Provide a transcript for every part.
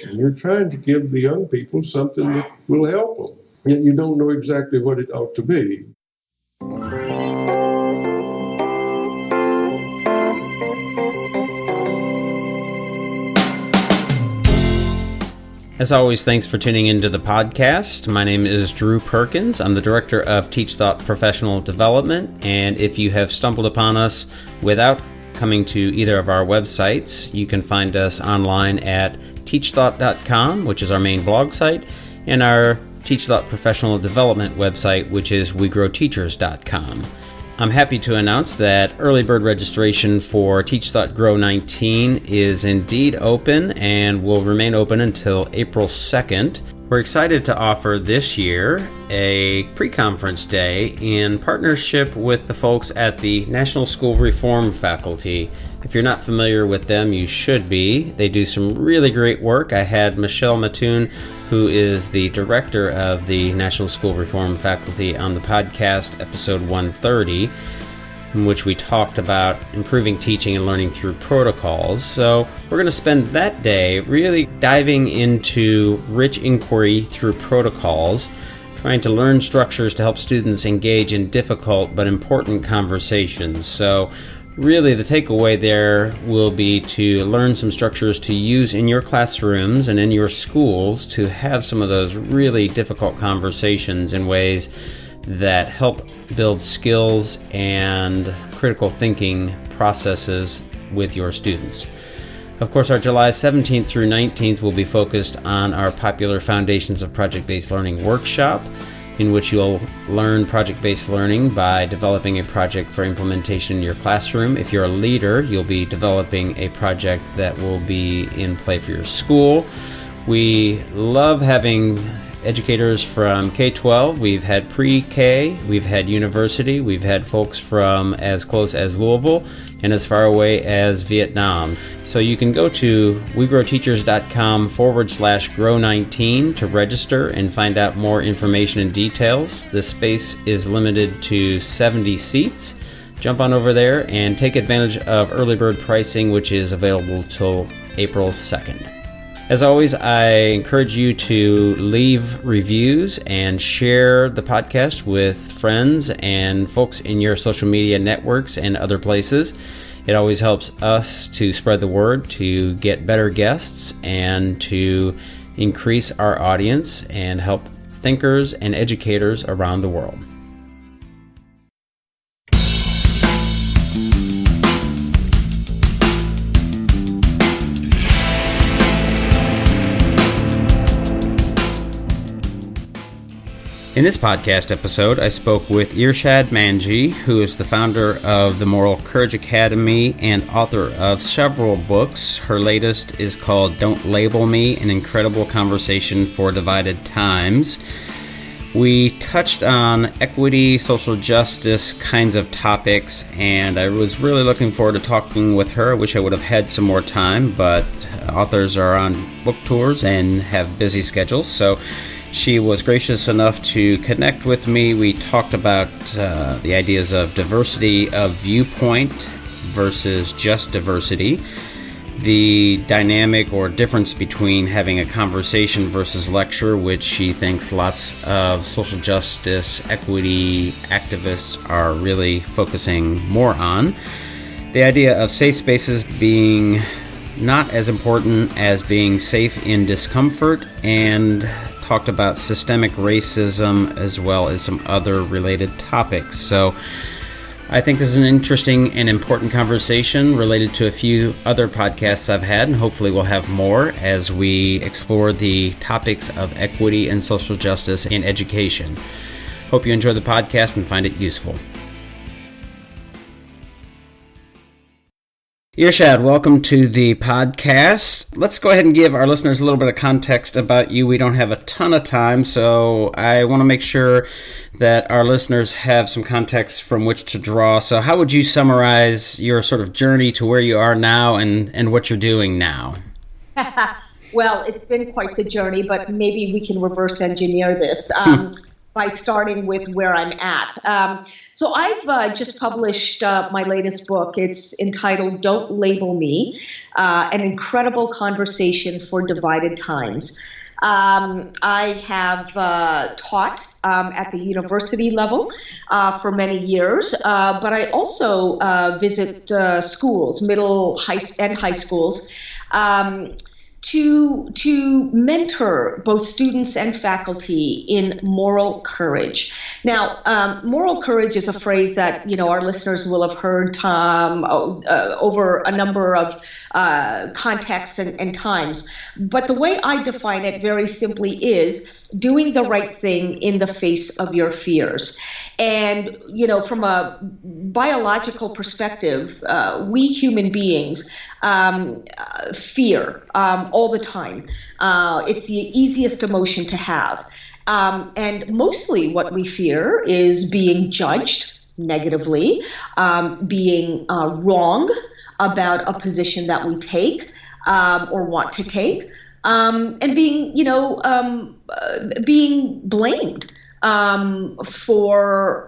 You're trying to give the young people something that will help them, yet you don't know exactly what it ought to be. As always, thanks for tuning into the podcast. My name is Drew Perkins. I'm the director of TeachThought Professional Development, and if you have stumbled upon us without coming to either of our websites, you can find us online at TeachThought.com, which is our main blog site, and our TeachThought Professional Development website, which is WeGrowTeachers.com. I'm happy to announce that early bird registration for TeachThought Grow 19 is indeed open and will remain open until April 2nd. We're excited to offer this year a pre-conference day in partnership with the folks at the National School Reform Faculty. If you're not familiar with them, you should be. They do some really great work. I had Michelle Mattoon, who is the director of the National School Reform Faculty, on the podcast episode 130, in which we talked about improving teaching and learning through protocols. So we're going to spend that day really diving into rich inquiry through protocols, trying to learn structures to help students engage in difficult but important conversations. So really, the takeaway there will be to learn some structures to use in your classrooms and in your schools to have some of those really difficult conversations in ways that help build skills and critical thinking processes with your students. Of course, our July 17th through 19th will be focused on our popular Foundations of Project-Based Learning workshop, in which you'll learn project-based learning by developing a project for implementation in your classroom. If you're a leader, you'll be developing a project that will be in play for your school. We love having educators from K-12. We've had pre-K, we've had university, we've had folks from as close as Louisville and as far away as Vietnam. So you can go to wegrowteachers.com/grow19 to register and find out more information and details. The space is limited to 70 seats. Jump on over there and take advantage of early bird pricing, which is available till April 2nd. As always, I encourage you to leave reviews and share the podcast with friends and folks in your social media networks and other places. It always helps us to spread the word, to get better guests, and to increase our audience and help thinkers and educators around the world. In this podcast episode, I spoke with Irshad Manjji, who is the founder of the Moral Courage Academy and author of several books. Her latest is called Don't Label Me, an incredible conversation for divided times. We touched on equity, social justice kinds of topics, and I was really looking forward to talking with her. I wish I would have had some more time, but authors are on book tours and have busy schedules, so she was gracious enough to connect with me. We talked about the ideas of diversity of viewpoint versus just diversity, the dynamic or difference between having a conversation versus lecture, which she thinks lots of social justice, equity activists are really focusing more on, the idea of safe spaces being not as important as being safe in discomfort, and talked about systemic racism as well as some other related topics. So I think this is an interesting and important conversation related to a few other podcasts I've had, and hopefully we'll have more as we explore the topics of equity and social justice in education. Hope you enjoy the podcast and find it useful. Irshad, welcome to the podcast. Let's go ahead and give our listeners a little bit of context about you. We don't have a ton of time, so I want to make sure that our listeners have some context from which to draw. So how would you summarize your sort of journey to where you are now and what you're doing now? Well, it's been quite the journey, but maybe we can reverse engineer this. by starting with where I'm at. So I've just published my latest book. It's entitled Don't Label Me, An Incredible Conversation for Divided Times. I have taught at the university level for many years, but I also visit schools, middle, high schools, to mentor both students and faculty in moral courage. Now, moral courage is a phrase that our listeners will have heard over a number of contexts and times. But the way I define it very simply is doing the right thing in the face of your fears. And from a biological perspective, we human beings fear all the time. It's the easiest emotion to have. And mostly what we fear is being judged negatively, being wrong about a position that we take or want to take, and being, being blamed for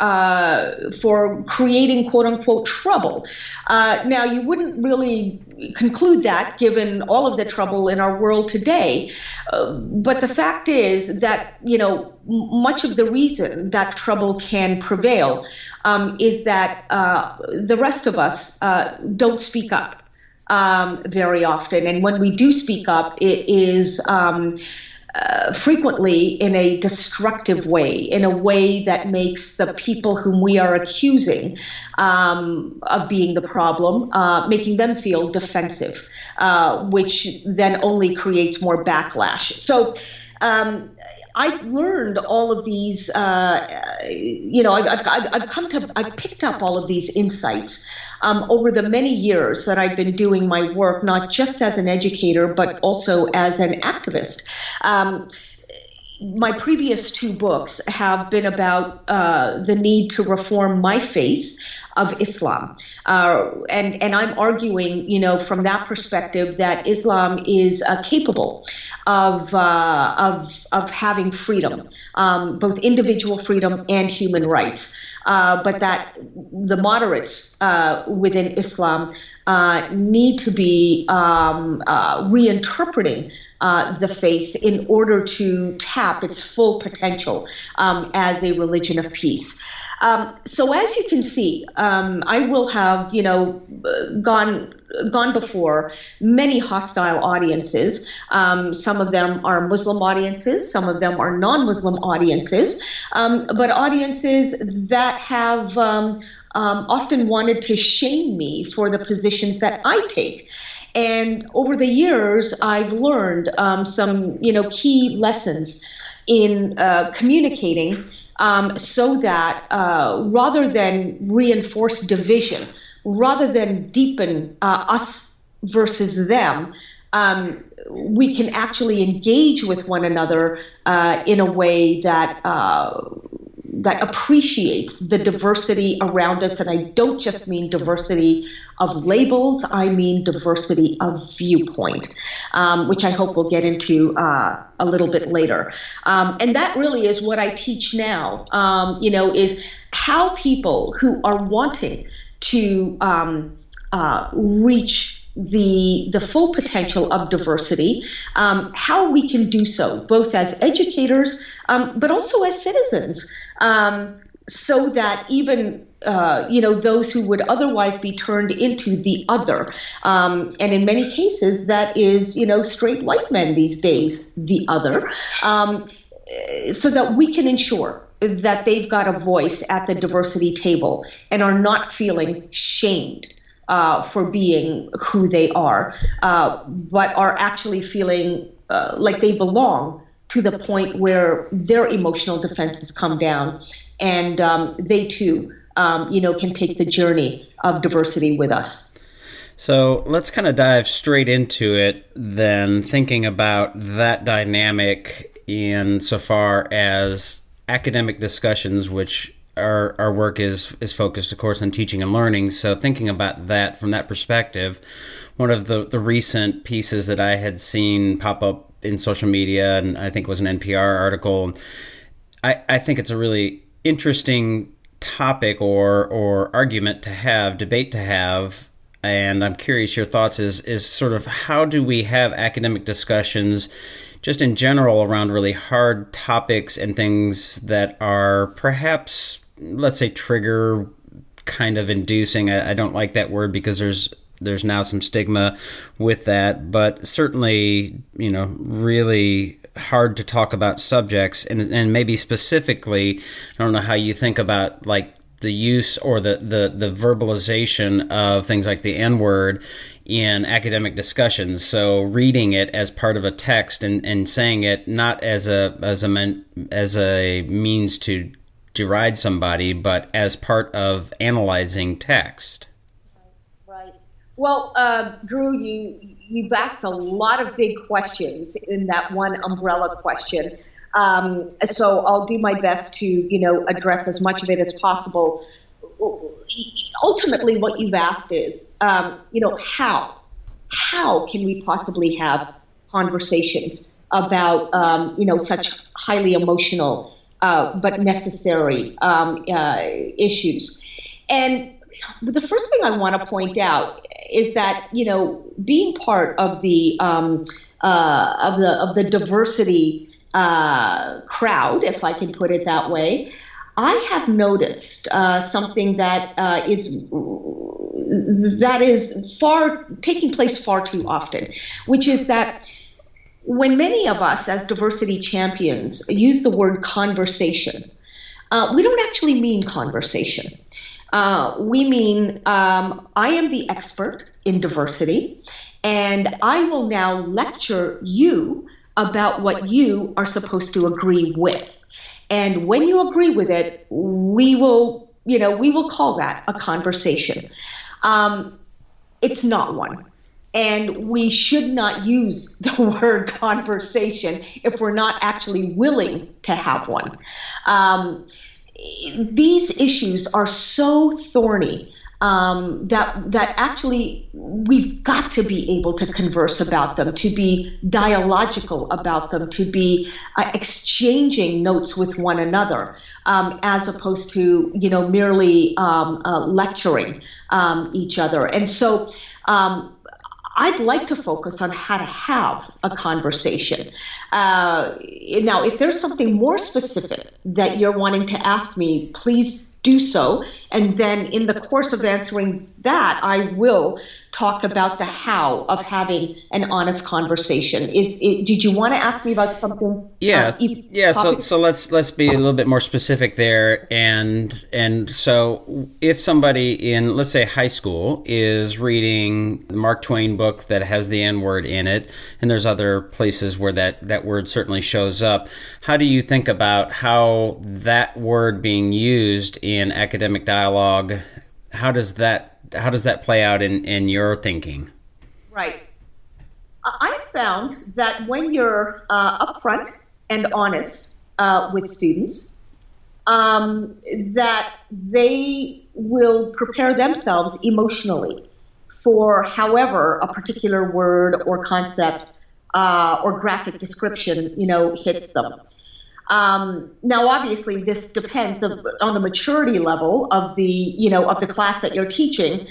creating quote unquote trouble. Now, you wouldn't really conclude that given all of the trouble in our world today. But the fact is that, much of the reason that trouble can prevail is that the rest of us don't speak up very often. And when we do speak up, it is frequently in a destructive way, in a way that makes the people whom we are accusing of being the problem, making them feel defensive, which then only creates more backlash. So I've learned all of these, I've picked up all of these insights over the many years that I've been doing my work, not just as an educator, but also as an activist. My previous two books have been about the need to reform my faith of Islam. And I'm arguing, from that perspective that Islam is capable of having freedom, both individual freedom and human rights. But that the moderates within Islam need to be reinterpreting the faith in order to tap its full potential as a religion of peace. So as you can see, I will have, gone before many hostile audiences. Some of them are Muslim audiences, some of them are non-Muslim audiences, but audiences that have often wanted to shame me for the positions that I take. And over the years, I've learned some, key lessons in communicating so that rather than reinforce division, rather than deepen us versus them, we can actually engage with one another in a way that that appreciates the diversity around us. And I don't just mean diversity of labels, I mean diversity of viewpoint, which I hope we'll get into a little bit later. And that really is what I teach now, is how people who are wanting to reach the full potential of diversity, how we can do so, both as educators, but also as citizens, so that even those who would otherwise be turned into the other, and in many cases that is straight white men these days, the other, so that we can ensure that they've got a voice at the diversity table and are not feeling shamed for being who they are, but are actually feeling like they belong, to the point where their emotional defenses come down, and they too, can take the journey of diversity with us. So let's kind of dive straight into it then, thinking about that dynamic insofar as academic discussions, which our work is focused, of course, on teaching and learning. So thinking about that from that perspective, one of the recent pieces that I had seen pop up in social media, and I think it was an NPR article, I think it's a really interesting topic or argument to have, debate to have, and I'm curious your thoughts is sort of how do we have academic discussions just in general around really hard topics and things that are perhaps, let's say, trigger kind of inducing. I don't like that word because there's now some stigma with that, but certainly, really hard to talk about subjects and maybe specifically, I don't know how you think about like the use or the verbalization of things like the N-word in academic discussions. So reading it as part of a text and saying it not as a means to deride somebody, but as part of analyzing text. Right. Well, Drew, you've asked a lot of big questions in that one umbrella question. So I'll do my best to, address as much of it as possible. Ultimately, what you've asked is, how can we possibly have conversations about, such highly emotional but necessary issues? And the first thing I want to point out is that, being part of the diversity crowd, if I can put it that way, I have noticed something that is taking place far too often, which is that when many of us as diversity champions use the word conversation, we don't actually mean conversation. We mean I am the expert in diversity, and I will now lecture you about what you are supposed to agree with. And when you agree with it, we will call that a conversation. It's not one. And we should not use the word conversation if we're not actually willing to have one. These issues are so thorny that actually we've got to be able to converse about them, to be dialogical about them, to be exchanging notes with one another, as opposed to merely lecturing each other. And so I'd like to focus on how to have a conversation. Now, if there's something more specific that you're wanting to ask me, please do so. And then in the course of answering that, I will talk about the how of having an honest conversation. Did you want to ask me about something? So let's be a little bit more specific there. And so if somebody in, let's say, high school is reading the Mark Twain book that has the N-word in it, and there's other places where that word certainly shows up, how do you think about how that word being used in academic dialogue, how does that play out in your thinking? Right. I found that when you're upfront and honest with students, that they will prepare themselves emotionally for however a particular word or concept or graphic description, hits them. Now, obviously, this depends on the maturity level of the class that you're teaching.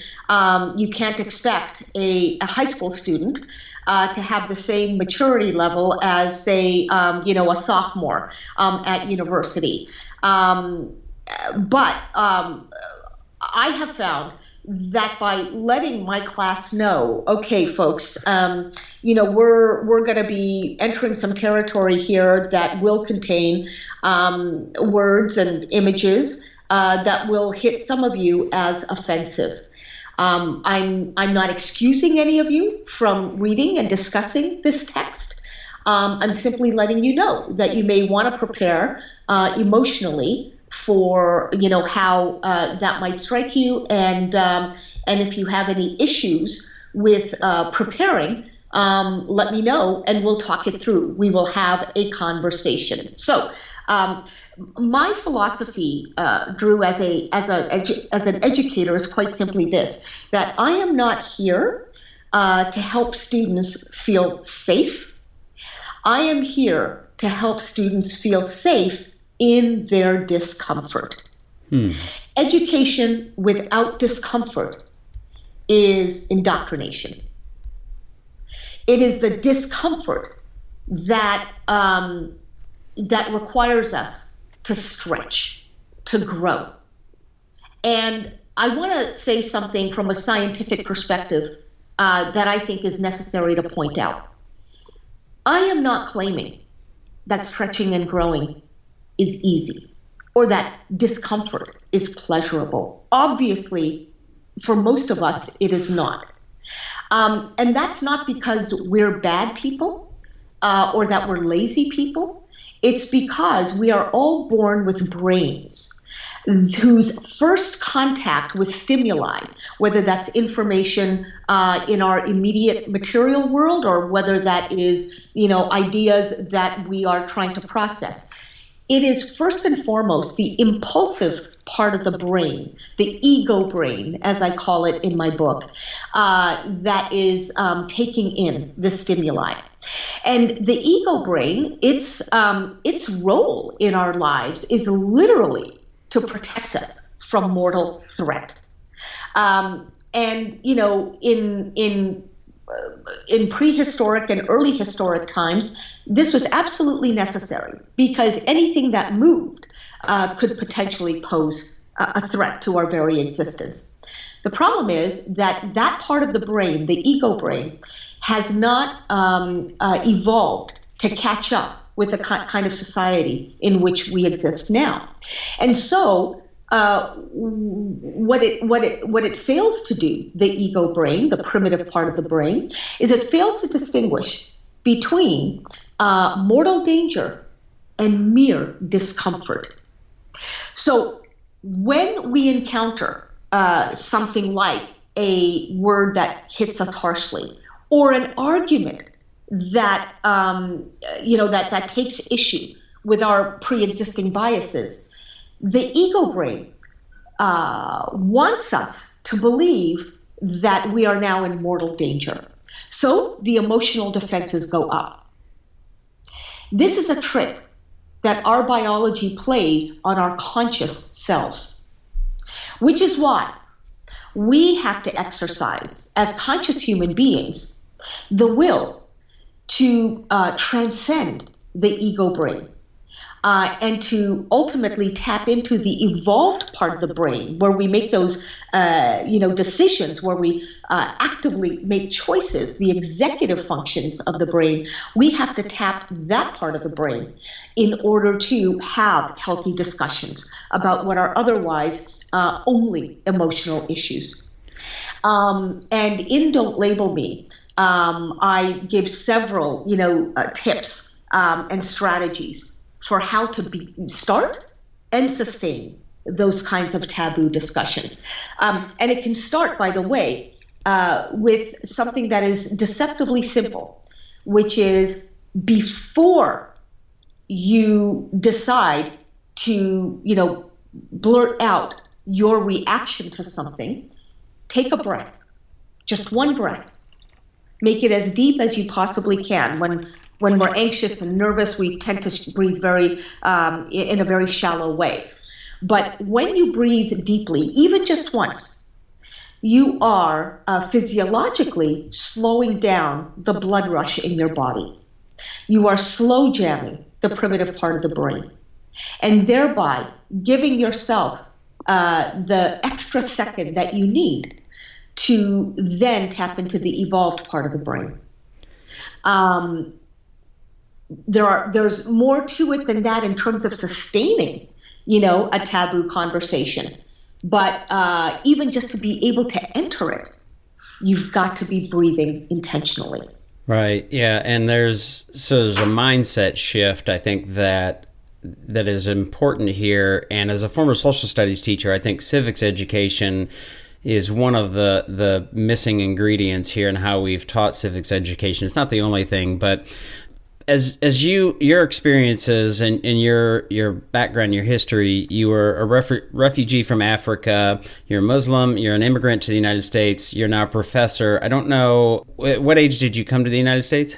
You can't expect a high school student to have the same maturity level as, say, a sophomore at university. But I have found that by letting my class know, okay, folks, we're going to be entering some territory here that will contain words and images that will hit some of you as offensive. I'm not excusing any of you from reading and discussing this text. I'm simply letting you know that you may want to prepare emotionally for how that might strike you, and if you have any issues with preparing, let me know and we'll talk it through. We will have a conversation. So my philosophy, Drew, as an educator, is quite simply this: that I am not here to help students feel safe. I am here to help students feel safe in their discomfort. Education without discomfort is indoctrination. It is the discomfort that that requires us to stretch, to grow. And I want to say something from a scientific perspective that I think is necessary to point out. I am not claiming that stretching and growing is easy or that discomfort is pleasurable. Obviously, for most of us, it is not. And that's not because we're bad people or that we're lazy people. It's because we are all born with brains whose first contact with stimuli, whether that's information in our immediate material world or whether that is, ideas that we are trying to process, it is first and foremost the impulsive part of the brain, the ego brain, as I call it in my book, that is taking in the stimuli. And the ego brain, its role in our lives is literally to protect us from mortal threat. And in prehistoric and early historic times, this was absolutely necessary because anything that moved could potentially pose a threat to our very existence. The problem is that part of the brain, the ego brain, has not evolved to catch up with the kind of society in which we exist now. And so what it fails to do, the ego brain, the primitive part of the brain, is it fails to distinguish between mortal danger and mere discomfort. So when we encounter something like a word that hits us harshly, or an argument that that takes issue with our pre-existing biases, the ego brain wants us to believe that we are now in mortal danger. So the emotional defenses go up. This is a trick that our biology plays on our conscious selves, which is why we have to exercise, as conscious human beings, the will to transcend the ego brain and to ultimately tap into the evolved part of the brain where we make those decisions, where we actively make choices, the executive functions of the brain. We have to tap that part of the brain in order to have healthy discussions about what are otherwise only emotional issues. And in Don't Label Me, I give several, tips and strategies for how to start and sustain those kinds of taboo discussions. And it can start, by the way, with something that is deceptively simple, which is before you decide to, blurt out your reaction to something, take a breath, just one breath. Make it as deep as you possibly can. When we're anxious and nervous, we tend to breathe in a very shallow way. But when you breathe deeply, even just once, you are physiologically slowing down the blood rush in your body. You are slow jamming the primitive part of the brain, and thereby giving yourself the extra second that you need to then tap into the evolved part of the brain. There's more to it than that in terms of sustaining, a taboo conversation. But even just to be able to enter it, you've got to be breathing intentionally. Right. Yeah. And there's a mindset shift, I think, that is important here. And as a former social studies teacher, I think civics education is one of the missing ingredients here in how we've taught civics education. It's not the only thing, but as your experiences and your background, your history, you were a refugee from Africa, you're a Muslim, you're an immigrant to the United States, you're now a professor. I don't know, what age did you come to the United States?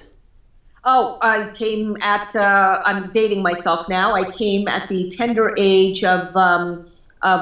Oh, I came at, I'm dating myself now. I came at the tender age of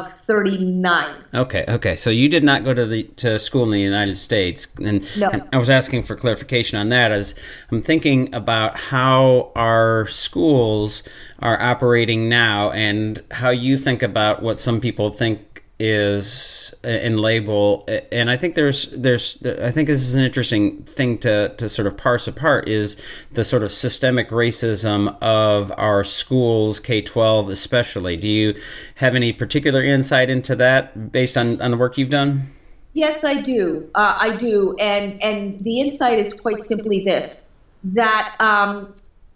39. Okay. So you did not go to school in the United States, and, No. and I was asking for clarification on that, as I'm thinking about how our schools are operating now, and how you think about what some people think is in label. And I think I think this is an interesting thing to sort of parse apart, is the sort of systemic racism of our schools, K-12 especially. Do you have any particular insight into that based on the work you've done? Yes, I do. I do. And the insight is quite simply this, that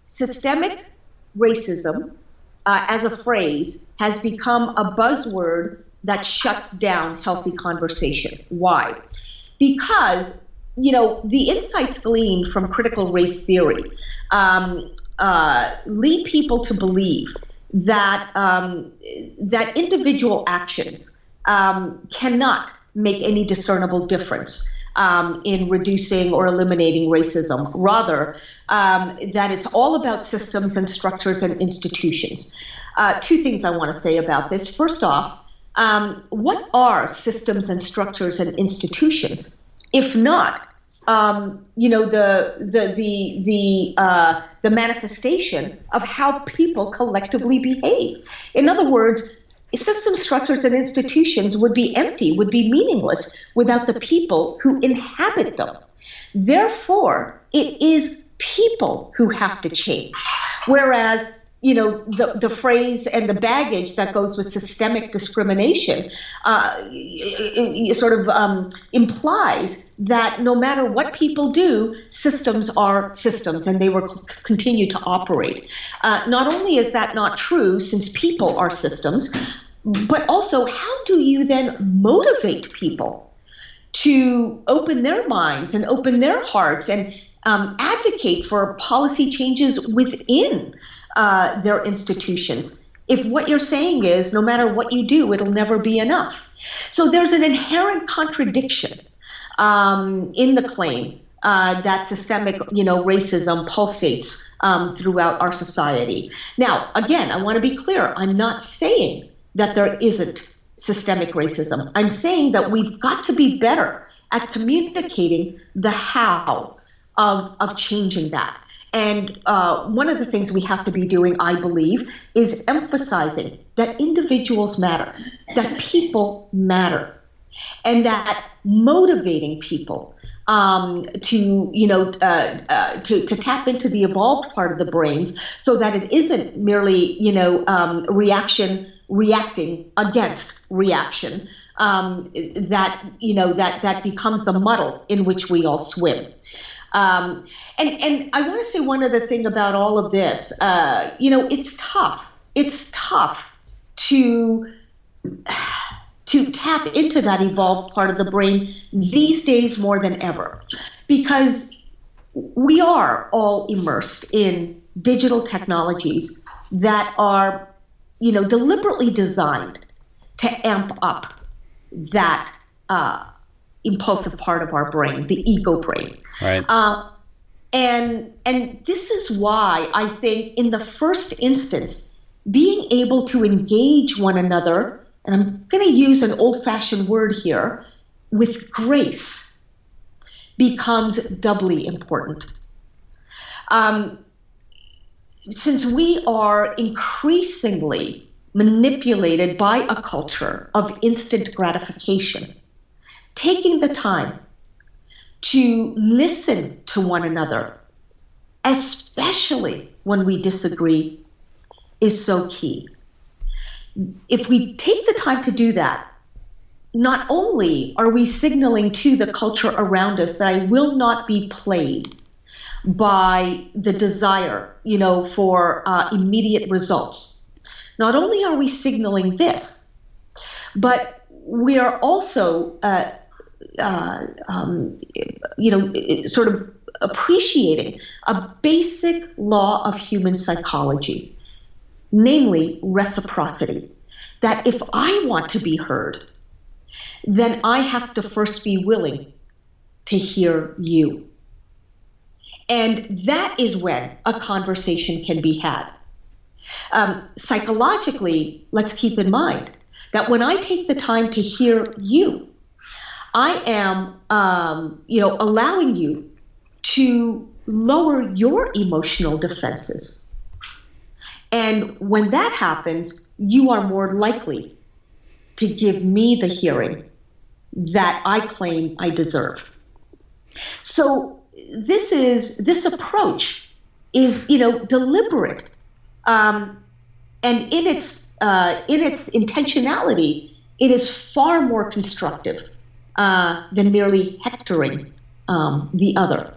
systemic racism as a phrase has become a buzzword that shuts down healthy conversation. Why? Because, the insights gleaned from critical race theory lead people to believe that that individual actions cannot make any discernible difference in reducing or eliminating racism. Rather, that it's all about systems and structures and institutions. Two things I want to say about this. First off, what are systems and structures and institutions, if not, the manifestation of how people collectively behave? In other words, systems, structures, and institutions would be empty, would be meaningless without the people who inhabit them. Therefore, it is people who have to change. Whereas, the phrase and the baggage that goes with systemic discrimination implies that no matter what people do, systems are systems, and they will continue to operate. Not only is that not true, since people are systems, but also how do you then motivate people to open their minds and open their hearts and advocate for policy changes within their institutions, if what you're saying is no matter what you do, it'll never be enough? So there's an inherent contradiction in the claim that systemic, racism pulsates throughout our society. Now, again, I want to be clear. I'm not saying that there isn't systemic racism. I'm saying that we've got to be better at communicating the how of changing that. And one of the things we have to be doing, I believe, is emphasizing that individuals matter, that people matter, and that motivating people to tap into the evolved part of the brains, so that it isn't merely reacting against reaction, that becomes the muddle in which we all swim. And I want to say one other thing about all of this. It's tough. It's tough to tap into that evolved part of the brain these days more than ever, because we are all immersed in digital technologies that are, deliberately designed to amp up that impulsive part of our brain, the ego brain. Right. And this is why I think in the first instance, being able to engage one another, and I'm going to use an old-fashioned word here, with grace, becomes doubly important. Since we are increasingly manipulated by a culture of instant gratification, taking the time to listen to one another, especially when we disagree, is so key. If we take the time to do that, not only are we signaling to the culture around us that I will not be played by the desire, for immediate results. Not only are we signaling this, but we are also sort of appreciating a basic law of human psychology, namely reciprocity, that if I want to be heard, then I have to first be willing to hear you. And that is when a conversation can be had. Psychologically, let's keep in mind that when I take the time to hear you, I am, allowing you to lower your emotional defenses. And when that happens, you are more likely to give me the hearing that I claim I deserve. So this approach is, deliberate, and in its intentionality, it is far more constructive than merely hectoring the other.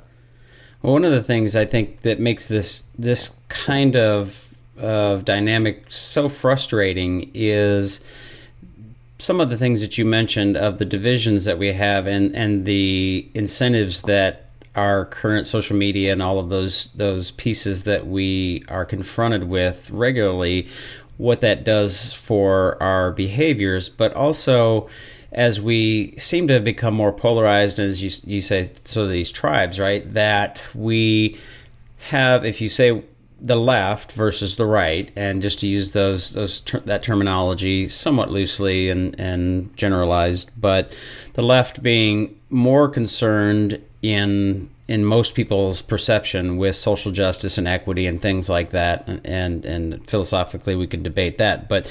Well, one of the things I think that makes this kind of dynamic so frustrating is some of the things that you mentioned of the divisions that we have and the incentives that our current social media and all of those pieces that we are confronted with regularly, what that does for our behaviors, but also as we seem to become more polarized, as you say, so these tribes, right, that we have, if you say the left versus the right, and just to use that terminology somewhat loosely and generalized, but the left being more concerned in most people's perception with social justice and equity and things like that, and philosophically we can debate that, but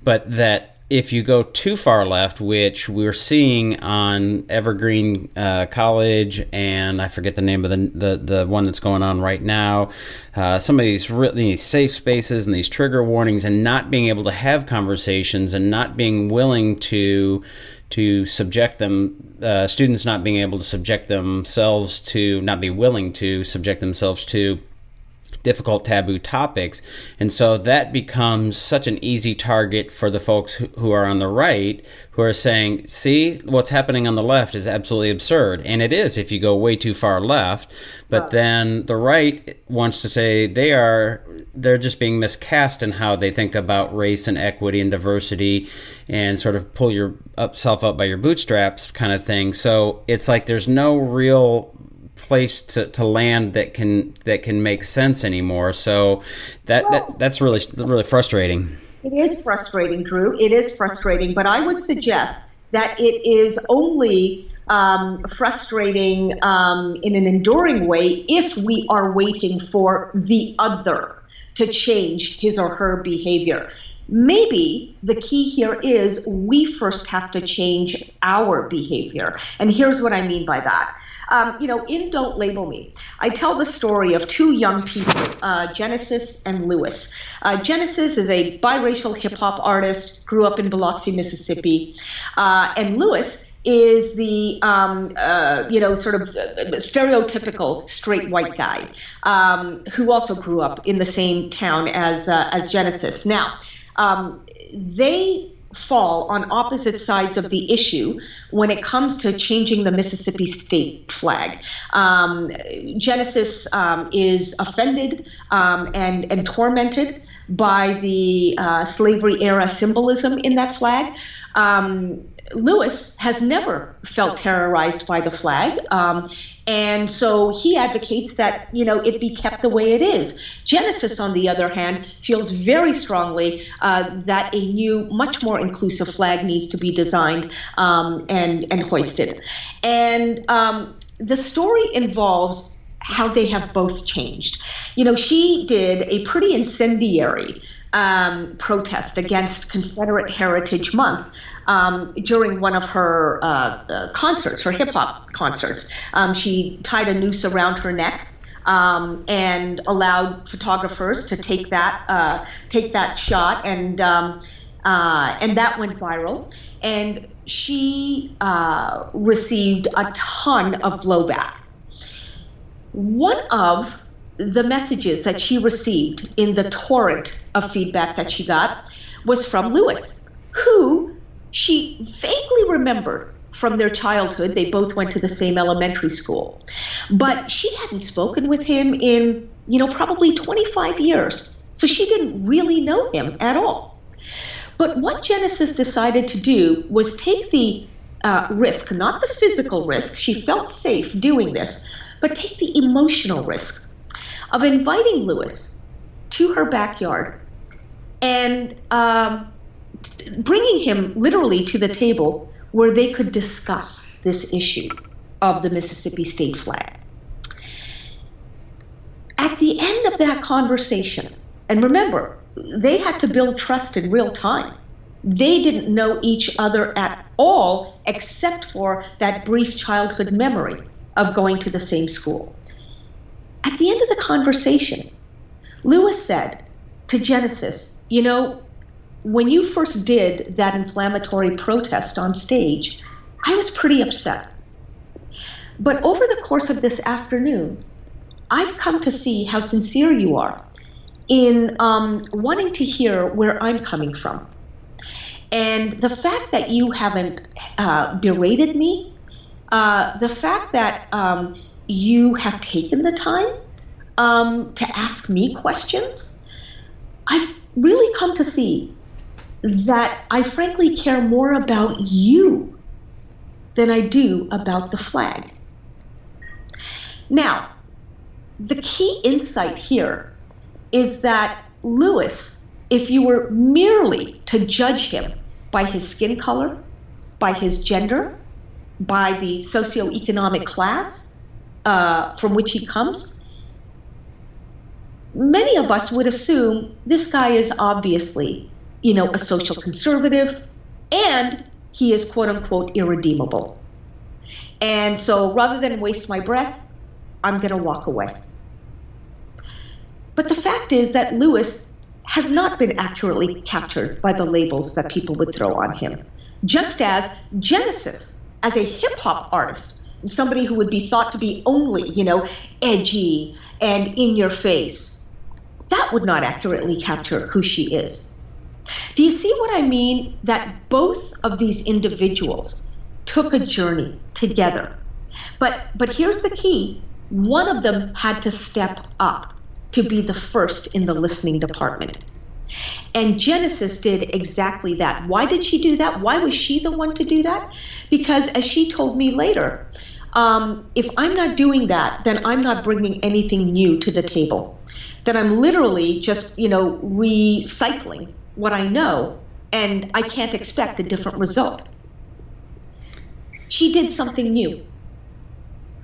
that if you go too far left, which we're seeing on Evergreen College, and I forget the name of the one that's going on right now, some of these safe spaces and these trigger warnings, and not being able to have conversations and not being willing to subject them, students not being able to subject themselves to, not be willing to subject themselves to difficult taboo topics. And so that becomes such an easy target for the folks who are on the right, who are saying, see, what's happening on the left is absolutely absurd. And it is if you go way too far left. But then the right wants to say they're just being miscast in how they think about race and equity and diversity, and sort of pull yourself up by your bootstraps kind of thing. So it's like there's no real place to land that can make sense anymore. So that's really frustrating. It is frustrating, Drew. It is frustrating, but I would suggest that it is only frustrating in an enduring way if we are waiting for the other to change his or her behavior. Maybe the key here is we first have to change our behavior. And here's what I mean by that. In Don't Label Me, I tell the story of two young people, Genesis and Lewis. Genesis is a biracial hip-hop artist, grew up in Biloxi, Mississippi, and Lewis is the, sort of stereotypical straight white guy who also grew up in the same town as Genesis. Now, they fall on opposite sides of the issue when it comes to changing the Mississippi state flag. Genesis is offended and tormented by the slavery era symbolism in that flag. Lewis has never felt terrorized by the flag. And so he advocates that, it be kept the way it is. Genesis, on the other hand, feels very strongly that a new, much more inclusive flag needs to be designed and hoisted. And the story involves how they have both changed. She did a pretty incendiary protest against Confederate Heritage Month during one of her concerts, her hip-hop concerts. She tied a noose around her neck and allowed photographers to take that shot, and that went viral. And she received a ton of blowback. One of the messages that she received in the torrent of feedback that she got was from Lewis, who she vaguely remembered from their childhood. They both went to the same elementary school, but she hadn't spoken with him in, probably 25 years. So she didn't really know him at all. But what Genesis decided to do was take the risk, not the physical risk. She felt safe doing this, but take the emotional risk of inviting Lewis to her backyard and bringing him literally to the table where they could discuss this issue of the Mississippi state flag. At the end of that conversation, and remember, they had to build trust in real time. They didn't know each other at all except for that brief childhood memory of going to the same school. At the end of the conversation, Lewis said to Genesis, you know, when you first did that inflammatory protest on stage, I was pretty upset. But over the course of this afternoon, I've come to see how sincere you are in wanting to hear where I'm coming from. And the fact that you haven't berated me, the fact that you have taken the time to ask me questions, I've really come to see that I frankly care more about you than I do about the flag. Now, the key insight here is that Lewis, if you were merely to judge him by his skin color, by his gender, by the socioeconomic class from which he comes, many of us would assume this guy is obviously, you know, a social conservative, and he is quote unquote irredeemable. And so rather than waste my breath, I'm going to walk away. But the fact is that Lewis has not been accurately captured by the labels that people would throw on him. Just as Genesis, as a hip hop artist, somebody who would be thought to be only, you know, edgy and in your face, that would not accurately capture who she is. Do you see what I mean? That both of these individuals took a journey together. But here's the key. One of them had to step up to be the first in the listening department. And Genesis did exactly that. Why did she do that? Why was she the one to do that? Because as she told me later, if I'm not doing that, then I'm not bringing anything new to the table. Then I'm literally just, you know, recycling what I know, and I can't expect a different result. She did something new.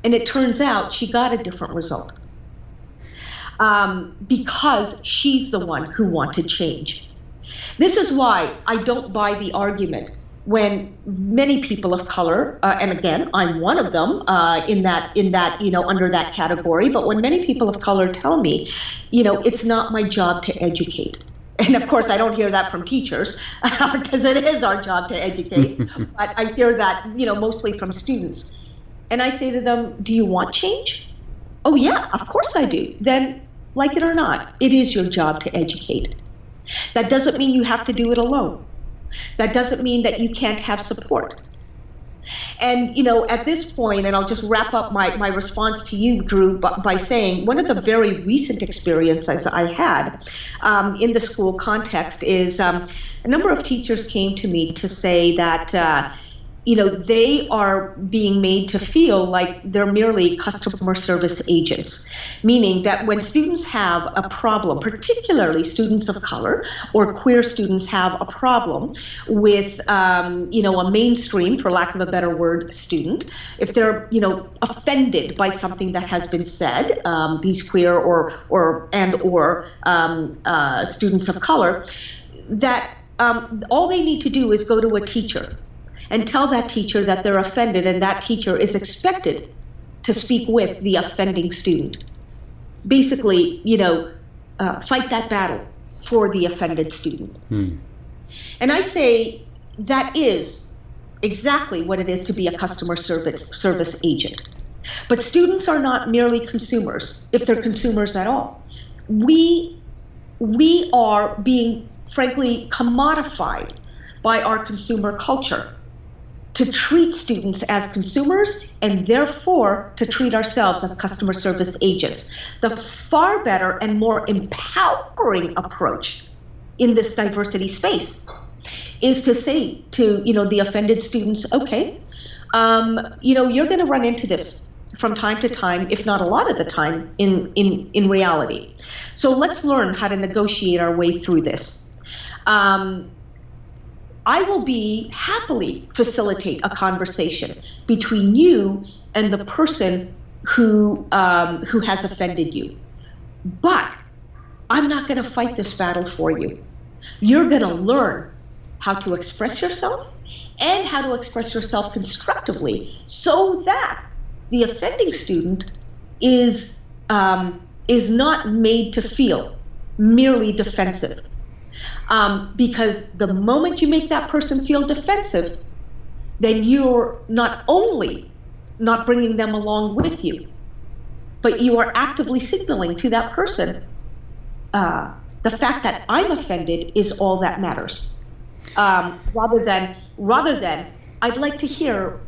And it turns out she got a different result. Because she's the one who wanted change. This is why I don't buy the argument when many people of color, and again, I'm one of them in that, you know, under that category, but when many people of color tell me, you know, it's not my job to educate. And of course, I don't hear that from teachers because it is our job to educate. But I hear that, you know, mostly from students. And I say to them, do you want change? Oh, yeah, of course I do. Then, like it or not, it is your job to educate. That doesn't mean you have to do it alone. That doesn't mean that you can't have support. And, you know, at this point, and I'll just wrap up my response to you, Drew, by saying one of the very recent experiences I had in the school context is a number of teachers came to me to say that you know, they are being made to feel like they're merely customer service agents, meaning that when students have a problem, particularly students of color or queer students have a problem with, you know, a mainstream, for lack of a better word, student, if they're, you know, offended by something that has been said, these queer or students of color, that all they need to do is go to a teacher and tell that teacher that they're offended, and that teacher is expected to speak with the offending student. Basically, you know, fight that battle for the offended student. And I say that is exactly what it is to be a customer service agent. But students are not merely consumers, if they're consumers at all. We are being, frankly, commodified by our consumer culture to treat students as consumers and therefore to treat ourselves as customer service agents. The far better and more empowering approach in this diversity space is to say to, you know, the offended students, okay, you know, you're going to run into this from time to time, if not a lot of the time, in reality. So let's learn how to negotiate our way through this. I will happily facilitate a conversation between you and the person who has offended you. But I'm not going to fight this battle for you. You're going to learn how to express yourself and how to express yourself constructively so that the offending student is not made to feel merely defensive. Because the moment you make that person feel defensive, then you're not only not bringing them along with you, but you are actively signaling to that person, the fact that I'm offended is all that matters. Rather than, I'd like to hear,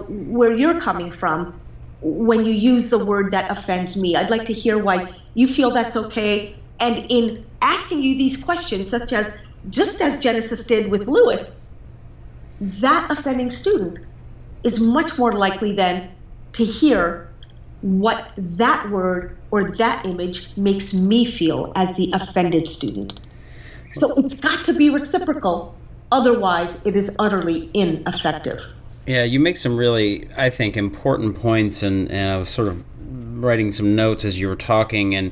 where you're coming from when you use the word that offends me. I'd like to hear why you feel that's okay. And in asking you these questions, such as, just as Genesis did with Lewis, that offending student is much more likely then to hear what that word or that image makes me feel as the offended student. So it's got to be reciprocal, otherwise it is utterly ineffective. Yeah, you make some really, I think, important points, and I was sort of writing some notes as you were talking, and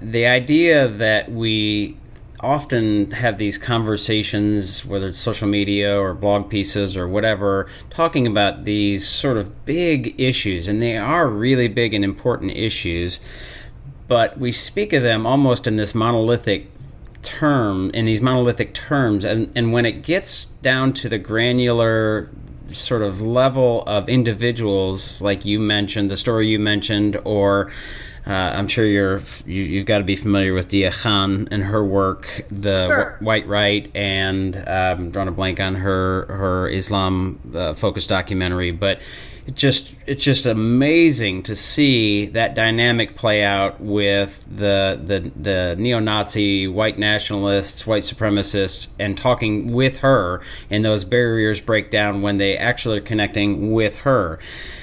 the idea that we often have these conversations, whether it's social media or blog pieces or whatever, talking about these sort of big issues, and they are really big and important issues, but we speak of them almost in these monolithic terms, and when it gets down to the granular sort of level of individuals, like you mentioned, the story you mentioned, or I'm sure you've got to be familiar with Dia Khan and her work, the Sure. White Right, and I'm drawing a blank on her Islam focused documentary, but it's just amazing to see that dynamic play out with the neo-Nazi white nationalists, white supremacists, and talking with her, and those barriers break down when they actually are connecting with her.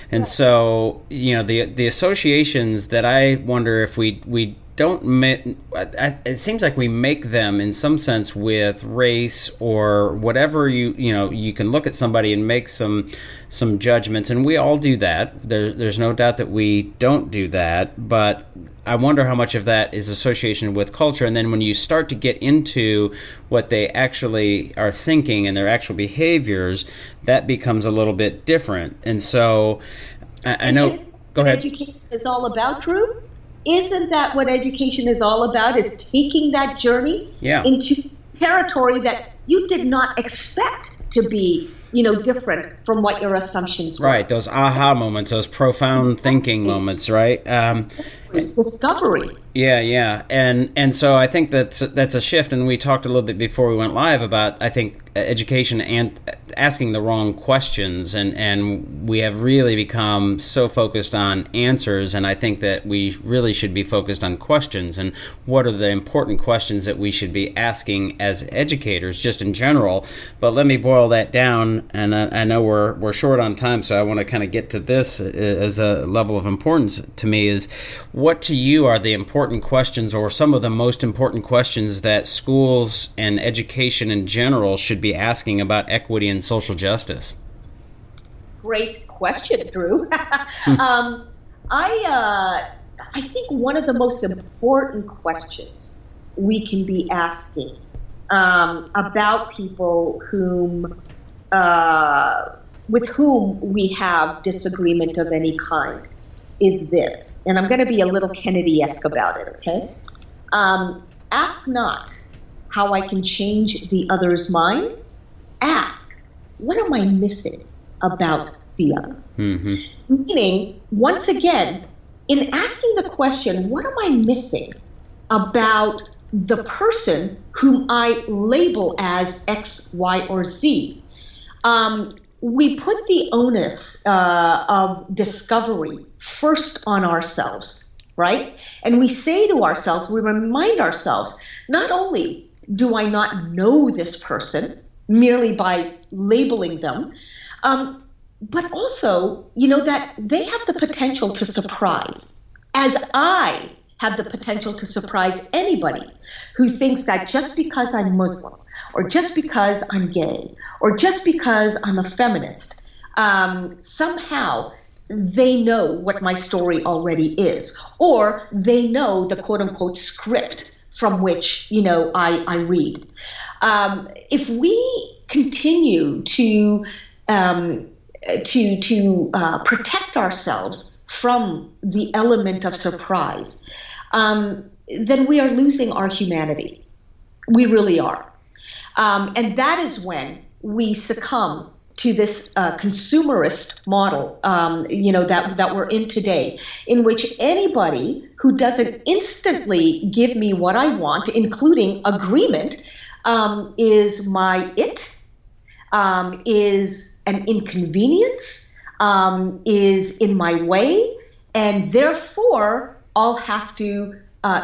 And so, the associations that I wonder if we don't it seems like we make them in some sense with race or whatever. You can look at somebody and make some judgments, and we all do that. There's no doubt that we don't do that, but I wonder how much of that is association with culture. And then when you start to get into what they actually are thinking and their actual behaviors, that becomes a little bit different. And so I know. Go ahead. Education is all about, Drew? Isn't that what education is all about, is taking that journey into territory that you did not expect to be, different from what your assumptions were? Right, those aha moments, those profound thinking moments, right? Discovery. Yeah. And so I think that's a shift, and we talked a little bit before we went live about, I think, education and asking the wrong questions, and we have really become so focused on answers, and I think that we really should be focused on questions, and what are the important questions that we should be asking as educators, just in general. But let me boil that down, and I know we're short on time, so I want to kind of get to this as a level of importance to me, is what to you are the important questions, or some of the most important questions that schools and education in general should be asking about equity and social justice? Great question, Drew. I think one of the most important questions we can be asking about people with whom we have disagreement of any kind is this, and I'm going to be a little Kennedy-esque about it, okay? Ask not how I can change the other's mind. Ask, what am I missing about the other? Mm-hmm. Meaning, once again, in asking the question, what am I missing about the person whom I label as X, Y, or Z? We put the onus of discovery first on ourselves, right? And we say to ourselves, we remind ourselves, not only do I not know this person merely by labeling them, but also, that they have the potential to surprise, as I have the potential to surprise anybody who thinks that just because I'm Muslim, or just because I'm gay, or just because I'm a feminist, somehow they know what my story already is, or they know the quote-unquote script from which, I read. If we continue to protect ourselves from the element of surprise, then we are losing our humanity. We really are. And that is when we succumb to this consumerist model, that we're in today, in which anybody who doesn't instantly give me what I want, including agreement, is my it, is an inconvenience, is in my way, and therefore I'll have to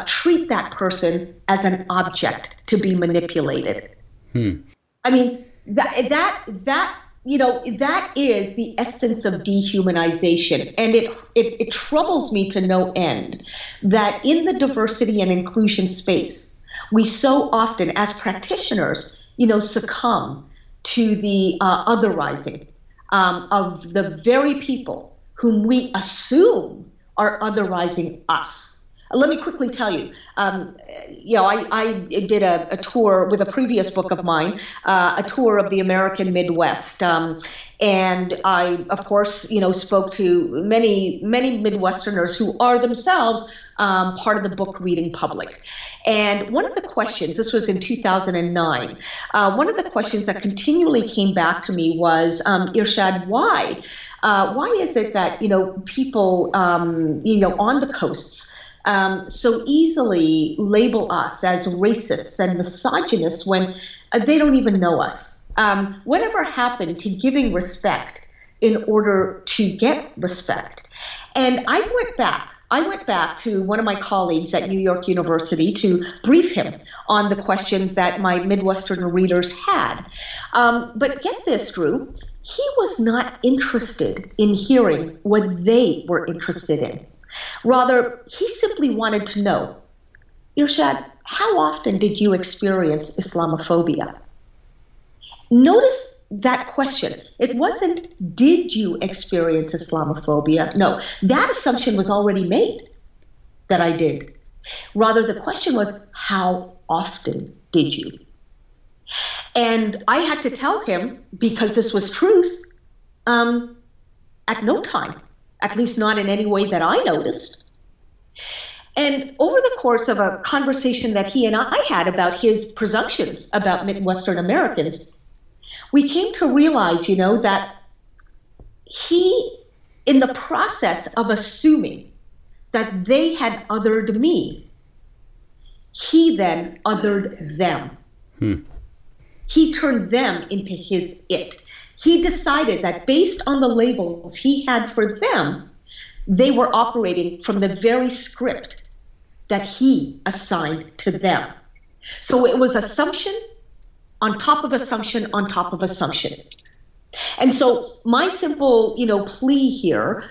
treat that person as an object to be manipulated. I mean, that is the essence of dehumanization. And it troubles me to no end that in the diversity and inclusion space, we so often, as practitioners, succumb to the otherizing of the very people whom we assume are otherizing us. Let me quickly tell you, I did a tour with a previous book of mine, a tour of the American Midwest. And I, of course, spoke to many Midwesterners who are themselves part of the book reading public. And one of the questions, this was in 2009, one of the questions that continually came back to me was, Irshad, why is it that, people, on the coasts, so easily label us as racists and misogynists when they don't even know us? Whatever happened to giving respect in order to get respect? And I went back to one of my colleagues at New York University to brief him on the questions that my Midwestern readers had. But get this, Drew, he was not interested in hearing what they were interested in. Rather, he simply wanted to know, Irshad, how often did you experience Islamophobia? Notice that question. It wasn't, did you experience Islamophobia? No, that assumption was already made that I did. Rather, the question was, how often did you? And I had to tell him, because this was truth, at no time. At least not in any way that I noticed. And over the course of a conversation that he and I had about his presumptions about Midwestern Americans, we came to realize, that he, in the process of assuming that they had othered me, he then othered them. He turned them into his it. He decided that based on the labels he had for them, they were operating from the very script that he assigned to them. So it was assumption on top of assumption on top of assumption. And so my simple, plea here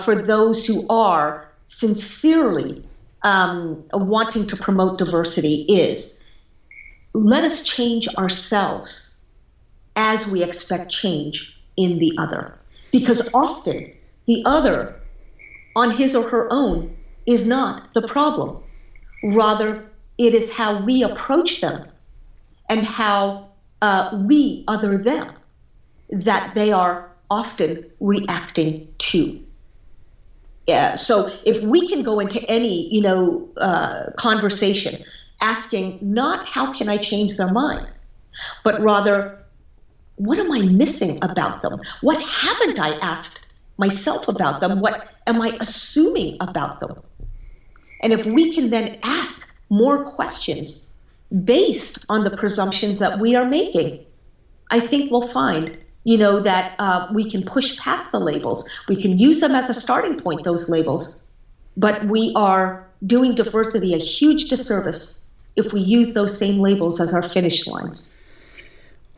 for those who are sincerely wanting to promote diversity is, let us change ourselves as we expect change in the other. Because often the other, on his or her own, is not the problem. Rather, it is how we approach them and how we other them that they are often reacting to. Yeah, so if we can go into any, conversation asking not how can I change their mind, but rather, what am I missing about them? What haven't I asked myself about them? What am I assuming about them? And if we can then ask more questions based on the presumptions that we are making, I think we'll find, that we can push past the labels. We can use them as a starting point, those labels, but we are doing diversity a huge disservice if we use those same labels as our finish lines.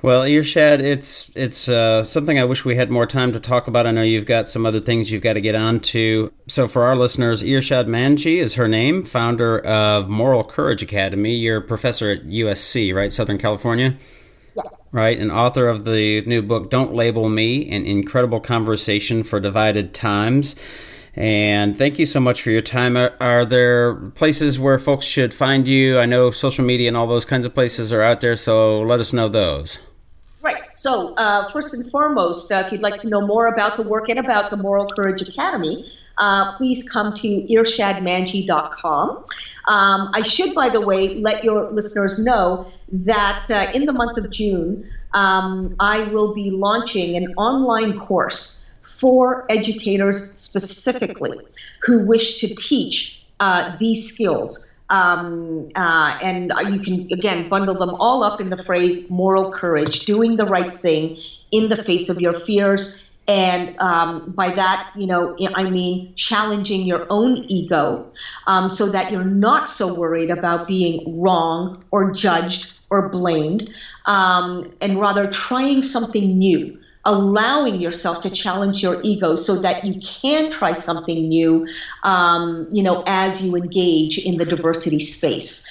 Well, Irshad, it's something I wish we had more time to talk about. I know you've got some other things you've got to get on to. So for our listeners, Irshad Manjji is her name, founder of Moral Courage Academy. You're a professor at USC, right? Southern California? Yes. Right, and author of the new book, Don't Label Me, an incredible conversation for divided times. And thank you so much for your time. Are there places where folks should find you? I know social media and all those kinds of places are out there, so let us know those. Right. So first and foremost, if you'd like to know more about the work and about the Moral Courage Academy, please come to irshadmanjji.com. I should, by the way, let your listeners know that in the month of June, I will be launching an online course for educators specifically who wish to teach these skills. And you can, again, bundle them all up in the phrase moral courage, doing the right thing in the face of your fears. And by that, I mean challenging your own ego so that you're not so worried about being wrong or judged or blamed, and rather trying something new, allowing yourself to challenge your ego so that you can try something new, as you engage in the diversity space.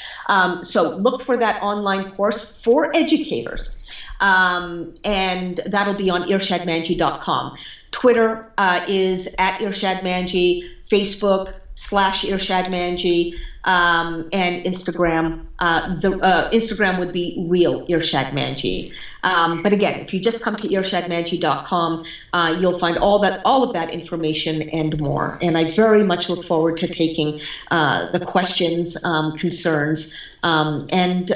So look for that online course for educators. And that'll be on irshadmanjji.com. Twitter is at Irshad Manjji, Facebook /Irshad Manjji, and Instagram. Instagram would be real Irshad Manjji. But again, if you just come to irshadmanjji.com, you'll find all of that information and more. And I very much look forward to taking the questions, concerns, and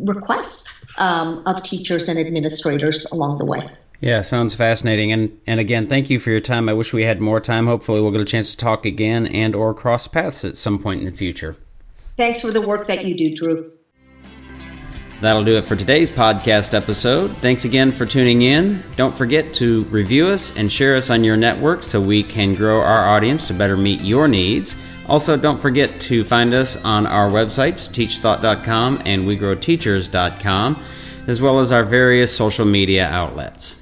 requests of teachers and administrators along the way. Yeah, sounds fascinating. And again, thank you for your time. I wish we had more time. Hopefully we'll get a chance to talk again and or cross paths at some point in the future. Thanks for the work that you do, Drew. That'll do it for today's podcast episode. Thanks again for tuning in. Don't forget to review us and share us on your network so we can grow our audience to better meet your needs. Also, don't forget to find us on our websites, TeachThought.com and WeGrowTeachers.com, as well as our various social media outlets.